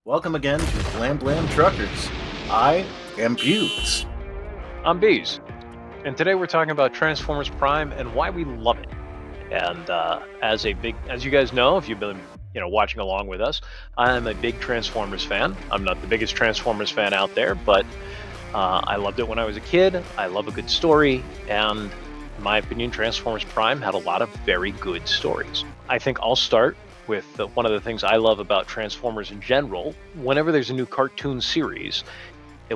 Welcome again to Blam Blam Truckers. I am Buse. I'm Beas, and today we're talking about Transformers Prime and why we love it. And as you guys know, if you've been watching along with us, I'm a big Transformers fan. I'm not the biggest Transformers fan out there, but I loved it when I was a kid. I love a good story, and in my opinion, Transformers Prime had a lot of very good stories. I think I'll start with one of the things I love about Transformers in general. Whenever there's a new cartoon series,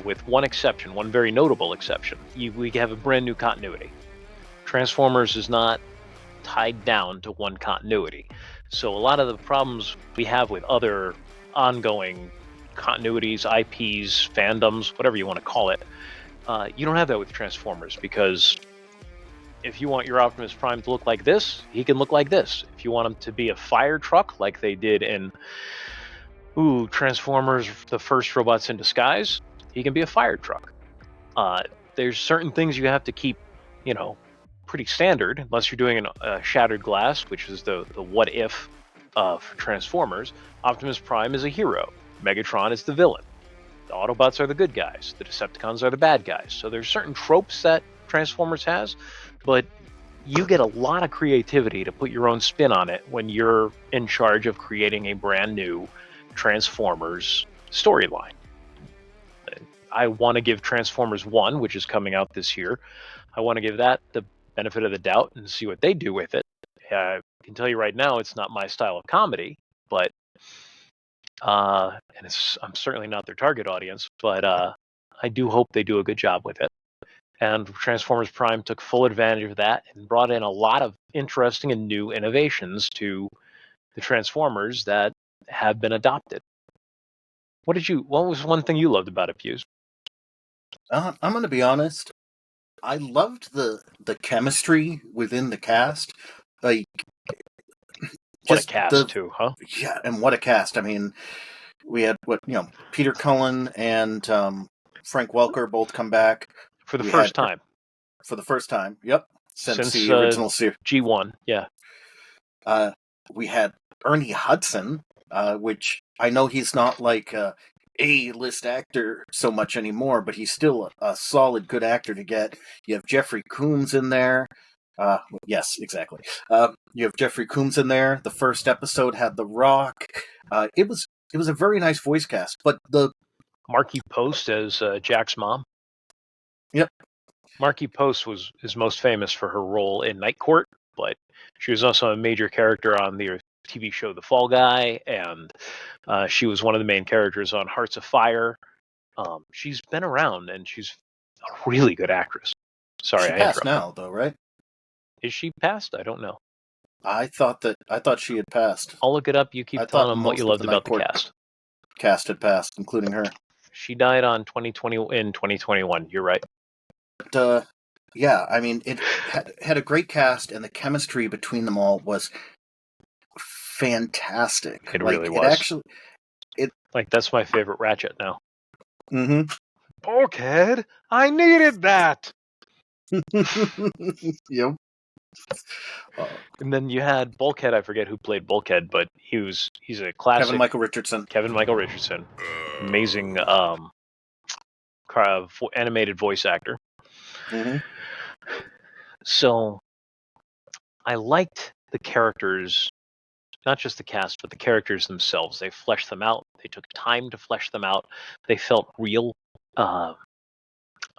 with one exception, one very notable exception, we have a brand new continuity. Transformers is not tied down to one continuity. So a lot of the problems we have with other ongoing continuities, IPs, fandoms, whatever you want to call it, you don't have that with Transformers, because if you want your Optimus Prime to look like this, he can look like this. If you want him to be a fire truck like they did in Transformers, the first Robots in Disguise, he can be a fire truck. There's certain things you have to keep, pretty standard, unless you're doing a Shattered Glass, which is the what if for Transformers. Optimus Prime is a hero. Megatron is the villain. The Autobots are the good guys. The Decepticons are the bad guys. So there's certain tropes that Transformers has, but you get a lot of creativity to put your own spin on it when you're in charge of creating a brand new Transformers storyline. I want to give Transformers 1, which is coming out this year, I want to give that the benefit of the doubt and see what they do with it. I can tell you right now, it's not my style of comedy, but I'm certainly not their target audience, but I do hope they do a good job with it. And Transformers Prime took full advantage of that and brought in a lot of interesting and new innovations to the Transformers that have been adopted. What was one thing you loved about it, Fuse? I'm going to be honest. I loved the chemistry within the cast. Like, What a just cast, too, huh? Yeah, and what a cast. I mean, we had Peter Cullen and Frank Welker both come back For the first time. For the first time, yep, since the uh, original series. G1, yeah. We had Ernie Hudson, which I know he's not like a A-list actor so much anymore, but he's still a solid, good actor to get. You have Jeffrey Combs in there. Yes, exactly. You have Jeffrey Combs in there. The first episode had The Rock. It was a very nice voice cast, but the Markie Post as Jack's mom. Yep. Markie Post is most famous for her role in Night Court, but she was also a major character on the TV show The Fall Guy, and she was one of the main characters on Hearts of Fire. She's been around, and she's a really good actress. Sorry, she passed now, though, right? Is she passed? I don't know. I thought she had passed. I'll look it up. You keep telling them what you loved about the cast. Cast had passed, including her. She died in 2021. You're right. But, yeah, I mean, it had a great cast, and the chemistry between them all was fantastic. It really was. That's my favorite Ratchet now. Mm-hmm. Bulkhead, I needed that. Yep. And then you had Bulkhead. I forget who played Bulkhead, but he's a classic. Kevin Michael Richardson. Amazing animated voice actor. Mm-hmm. So I liked the characters, not just the cast, but the characters themselves. They fleshed them out. They took time to flesh them out. They felt real. I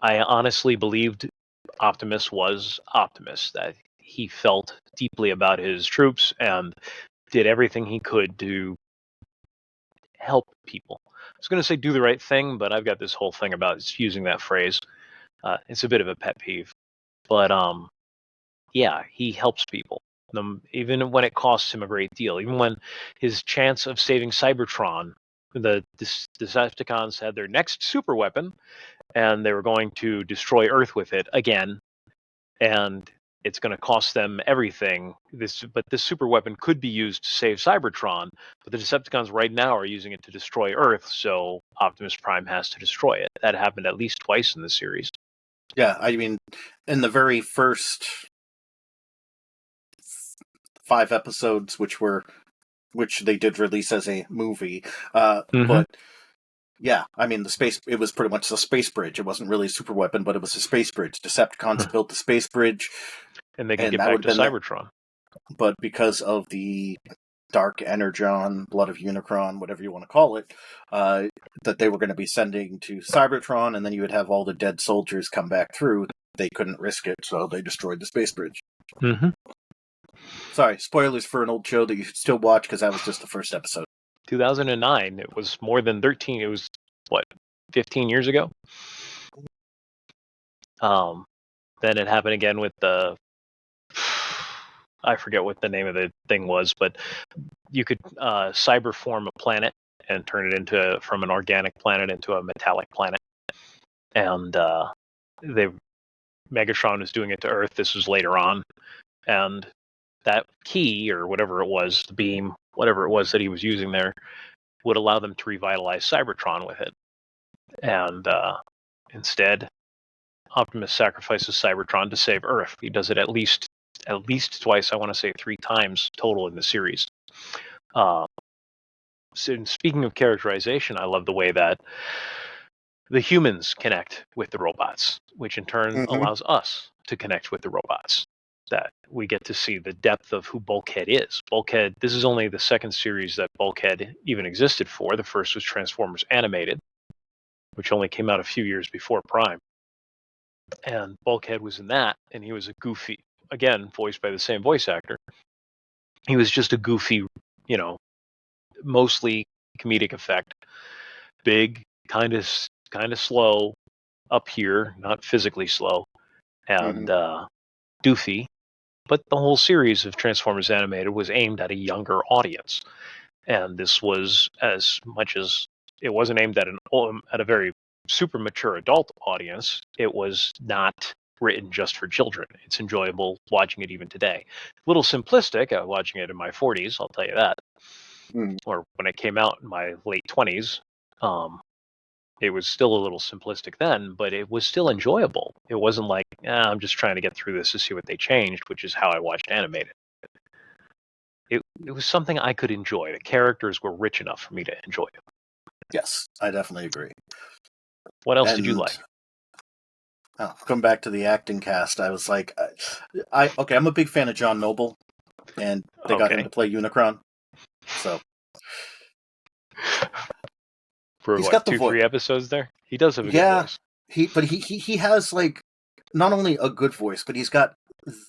honestly believed Optimus was Optimus, that he felt deeply about his troops and did everything he could to help people. I was going to say do the right thing, but I've got this whole thing about using that phrase. It's a bit of a pet peeve. But yeah, he helps people. Even when it costs him a great deal. Even when his chance of saving Cybertron, the Decepticons had their next super weapon, and they were going to destroy Earth with it again, and it's going to cost them everything. But this super weapon could be used to save Cybertron, but the Decepticons right now are using it to destroy Earth, so Optimus Prime has to destroy it. That happened at least twice in the series. Yeah, I mean, in the very first 5 episodes, which were which they did release as a movie. Mm-hmm. But yeah, I mean, it was pretty much a space bridge. It wasn't really a super weapon, but it was a space bridge. Decepticons built the space bridge, And they can and get that back would to have been that. Cybertron. But because of the Dark Energon, Blood of Unicron, whatever you want to call it, that they were going to be sending to Cybertron, and then you would have all the dead soldiers come back through. They couldn't risk it, so they destroyed the space bridge. Mm-hmm. Sorry, spoilers for an old show that you should still watch because that was just the first episode. 2009. It was more than 13. It was, what, 15 years ago? Then it happened again with the... I forget what the name of the thing was, but you could cyberform a planet and turn it from an organic planet into a metallic planet. And Megatron was doing it to Earth. This was later on. And that key, or whatever it was, the beam, whatever it was that he was using there, would allow them to revitalize Cybertron with it. And instead, Optimus sacrifices Cybertron to save Earth. He does it at least twice. I want to say 3 times total in the series. So speaking of characterization, I love the way that the humans connect with the robots, which in turn allows us to connect with the robots. That we get to see the depth of who Bulkhead is. Bulkhead, this is only the second series that Bulkhead even existed for. The first was Transformers Animated, which only came out a few years before Prime. And Bulkhead was in that, and he was a goofy, again, voiced by the same voice actor. He was just a goofy, mostly comedic effect. Big, kind of slow up here, not physically slow, and doofy. But the whole series of Transformers Animated was aimed at a younger audience. And this was, as much as it wasn't aimed at a very super mature adult audience, it was not written just for children. It's enjoyable watching it even today. A little simplistic, watching it in my 40s, I'll tell you that. Or when it came out in my late 20s, it was still a little simplistic then, but it was still enjoyable. It wasn't like, I'm just trying to get through this to see what they changed, which is how I watched animated. It was something I could enjoy. The characters were rich enough for me to enjoy them. Yes, I definitely agree. What else did you like? Come back to the acting cast. I was like, I'm a big fan of John Noble, and they got him to play Unicron. So for he's what, got the 2-3 episodes there? He does have a good voice. He has like not only a good voice, but he's got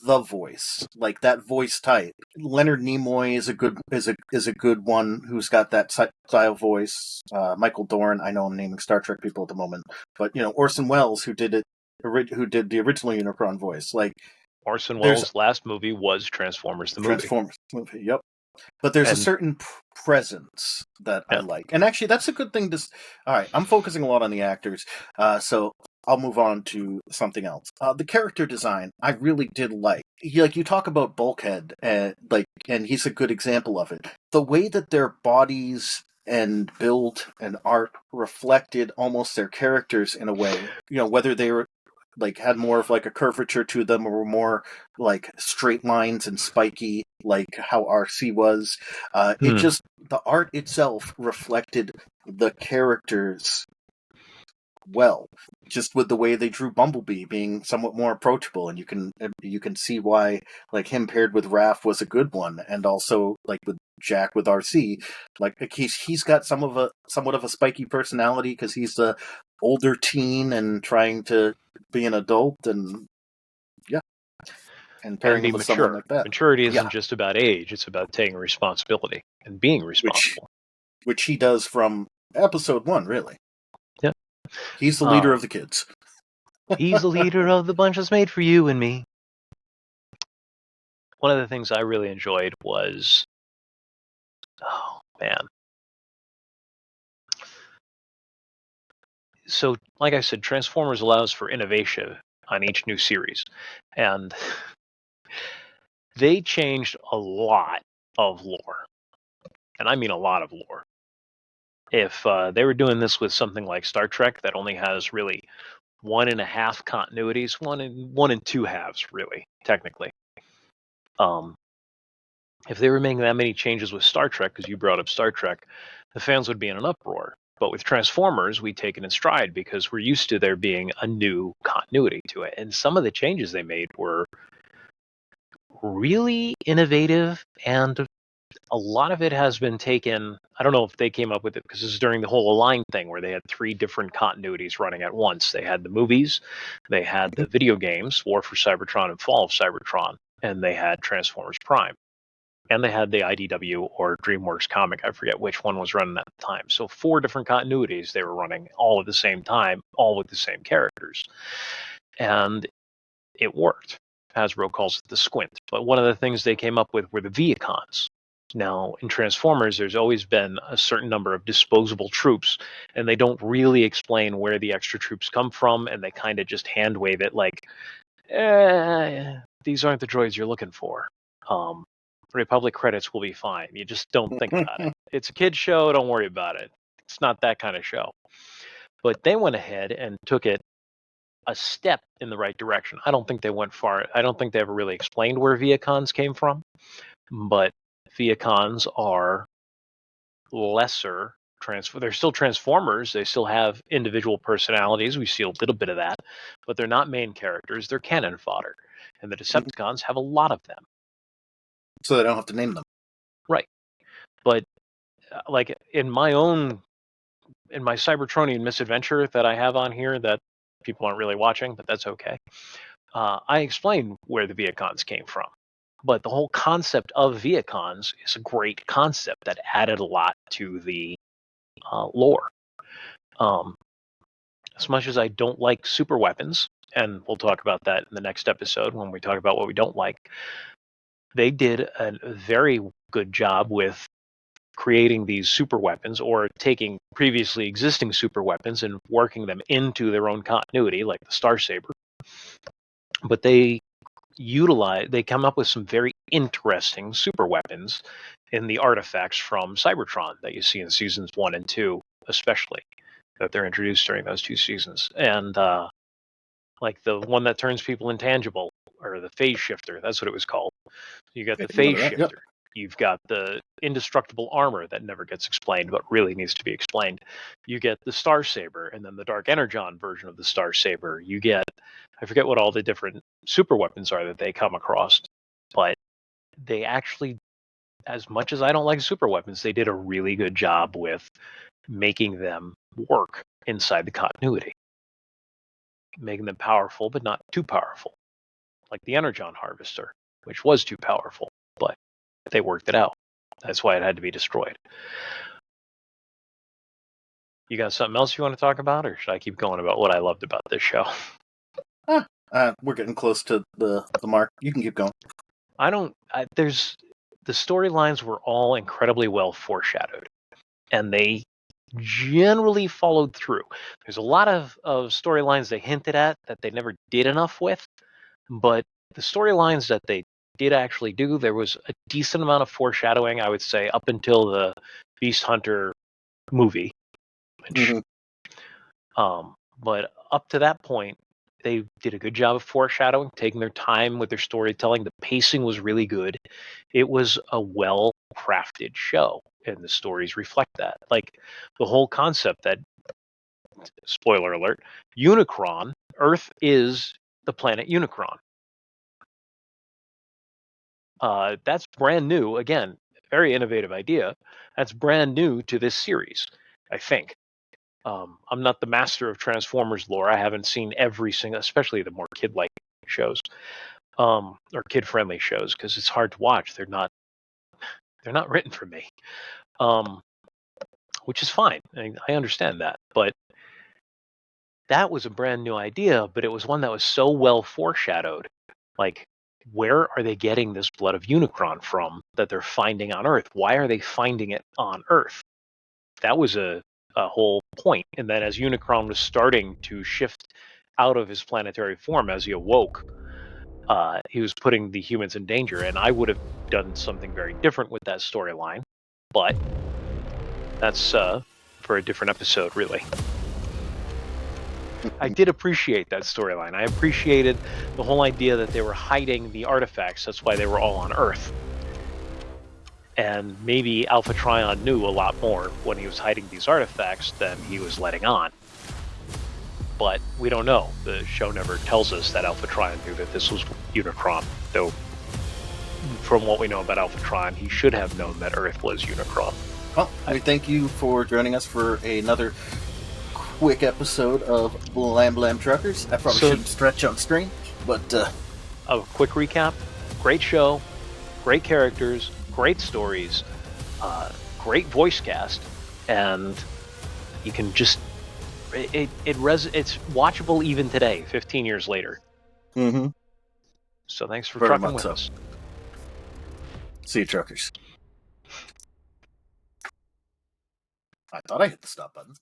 the voice, like that voice type. Leonard Nimoy is a good one who's got that style voice. Michael Dorn, I know I'm naming Star Trek people at the moment, but Orson Welles, who did the original Unicron voice, like Orson Welles' last movie was Transformers the movie. Transformers movie, yep. But there's a certain presence that I like. And actually, that's a good thing to... All right, I'm focusing a lot on the actors, so I'll move on to something else. The character design, I really did like. You talk about Bulkhead, and he's a good example of it. The way that their bodies and build and art reflected almost their characters in a way, whether they were had more of like a curvature to them, or were more like straight lines and spiky, like how RC was. It just, the art itself reflected the characters well, just with the way they drew Bumblebee being somewhat more approachable, and you can see why like him paired with Raph was a good one, and also like with Jack with RC, like he's got somewhat of a spiky personality because he's the older teen and trying to be an adult, and pairing him with someone like that. Maturity isn't just about age; it's about taking responsibility and being responsible, which he does from episode 1, really. Yeah, he's the leader of the kids. He's the leader of the bunch that's made for you and me. One of the things I really enjoyed was, oh man. So, like I said, Transformers allows for innovation on each new series. And they changed a lot of lore. And I mean a lot of lore. If they were doing this with something like Star Trek that only has really 1.5 continuities, one and 2 halves, really, technically. If they were making that many changes with Star Trek, because you brought up Star Trek, the fans would be in an uproar. But with Transformers, we take it in stride because we're used to there being a new continuity to it. And some of the changes they made were really innovative, and a lot of it has been taken. I don't know if they came up with it because this is during the whole Align thing where they had 3 different continuities running at once. They had the movies, they had the video games, War for Cybertron and Fall of Cybertron, and they had Transformers Prime. And they had the IDW or DreamWorks comic. I forget which one was running at the time. So 4 different continuities they were running all at the same time, all with the same characters. And it worked. Hasbro calls it the squint. But one of the things they came up with were the Viacons. Now, in Transformers, there's always been a certain number of disposable troops, and they don't really explain where the extra troops come from, and they kind of just hand wave it like, these aren't the droids you're looking for. Republic credits will be fine. You just don't think about it. It's a kid's show, don't worry about it. It's not that kind of show. But they went ahead and took it a step in the right direction. I don't think they went far. I don't think they ever really explained where Viacons came from, but Viacons are lesser they're still Transformers. They still have individual personalities. We see a little bit of that, but they're not main characters. They're cannon fodder. And the Decepticons have a lot of them. So they don't have to name them. Right. But like in my Cybertronian misadventure that I have on here that people aren't really watching, but that's okay. I explain where the Viacons came from. But the whole concept of Viacons is a great concept that added a lot to the lore. As much as I don't like super weapons, and we'll talk about that in the next episode when we talk about what we don't like, they did a very good job with creating these super weapons or taking previously existing super weapons and working them into their own continuity, like the Star Saber. But they come up with some very interesting super weapons in the artifacts from Cybertron that you see in seasons 1 and 2, especially, that they're introduced during those 2 seasons. And like the one that turns people intangible, or the phase shifter, that's what it was called. You got the phase shifter. Yep. You've got the indestructible armor that never gets explained, but really needs to be explained. You get the Star Saber, and then the Dark Energon version of the Star Saber. You get, I forget what all the different super weapons are that they come across, but they actually, as much as I don't like super weapons, they did a really good job with making them work inside the continuity. Making them powerful, but not too powerful. Like the Energon Harvester, which was too powerful, but they worked it out. That's why it had to be destroyed. You got something else you want to talk about, or should I keep going about what I loved about this show? We're getting close to the mark. You can keep going. The storylines were all incredibly well foreshadowed, and they generally followed through. There's a lot of storylines they hinted at that they never did enough with, but the storylines that they did actually do, there was a decent amount of foreshadowing, I would say, up until the Beast Hunter movie. Which, but up to that point, they did a good job of foreshadowing, taking their time with their storytelling. The pacing was really good. It was a well-crafted show, and the stories reflect that. Like the whole concept that, spoiler alert, Unicron, Earth is the planet Unicron. That's brand new. Again, very innovative idea. That's brand new to this series, I think. I'm not the master of Transformers lore. I haven't seen every single, especially the more kid-like shows, or kid-friendly shows, because it's hard to watch. They're not written for me, which is fine. I understand that, but that was a brand new idea. But it was one that was so well foreshadowed. Like, where are they getting this blood of Unicron from that they're finding on Earth? Why are they finding it on Earth? That was a whole point. And then as Unicron was starting to shift out of his planetary form as he awoke, he was putting the humans in danger. And I would have done something very different with that storyline, but that's for a different episode, really. I did appreciate that storyline. I appreciated the whole idea that they were hiding the artifacts. That's why they were all on Earth. And maybe Alpha Trion knew a lot more when he was hiding these artifacts than he was letting on. But we don't know. The show never tells us that Alpha Trion knew that this was Unicron, though from what we know about Alpha Trion, he should have known that Earth was Unicron. Well, we thank you for joining us for another quick episode of Blam Blam Truckers. I probably shouldn't stretch on stream, but... A quick recap. Great show, great characters, great stories, great voice cast, and you can just... It's watchable even today, 15 years later. Mm-hmm. So thanks for Very trucking much with so. us. See you, truckers. I thought I hit the stop button.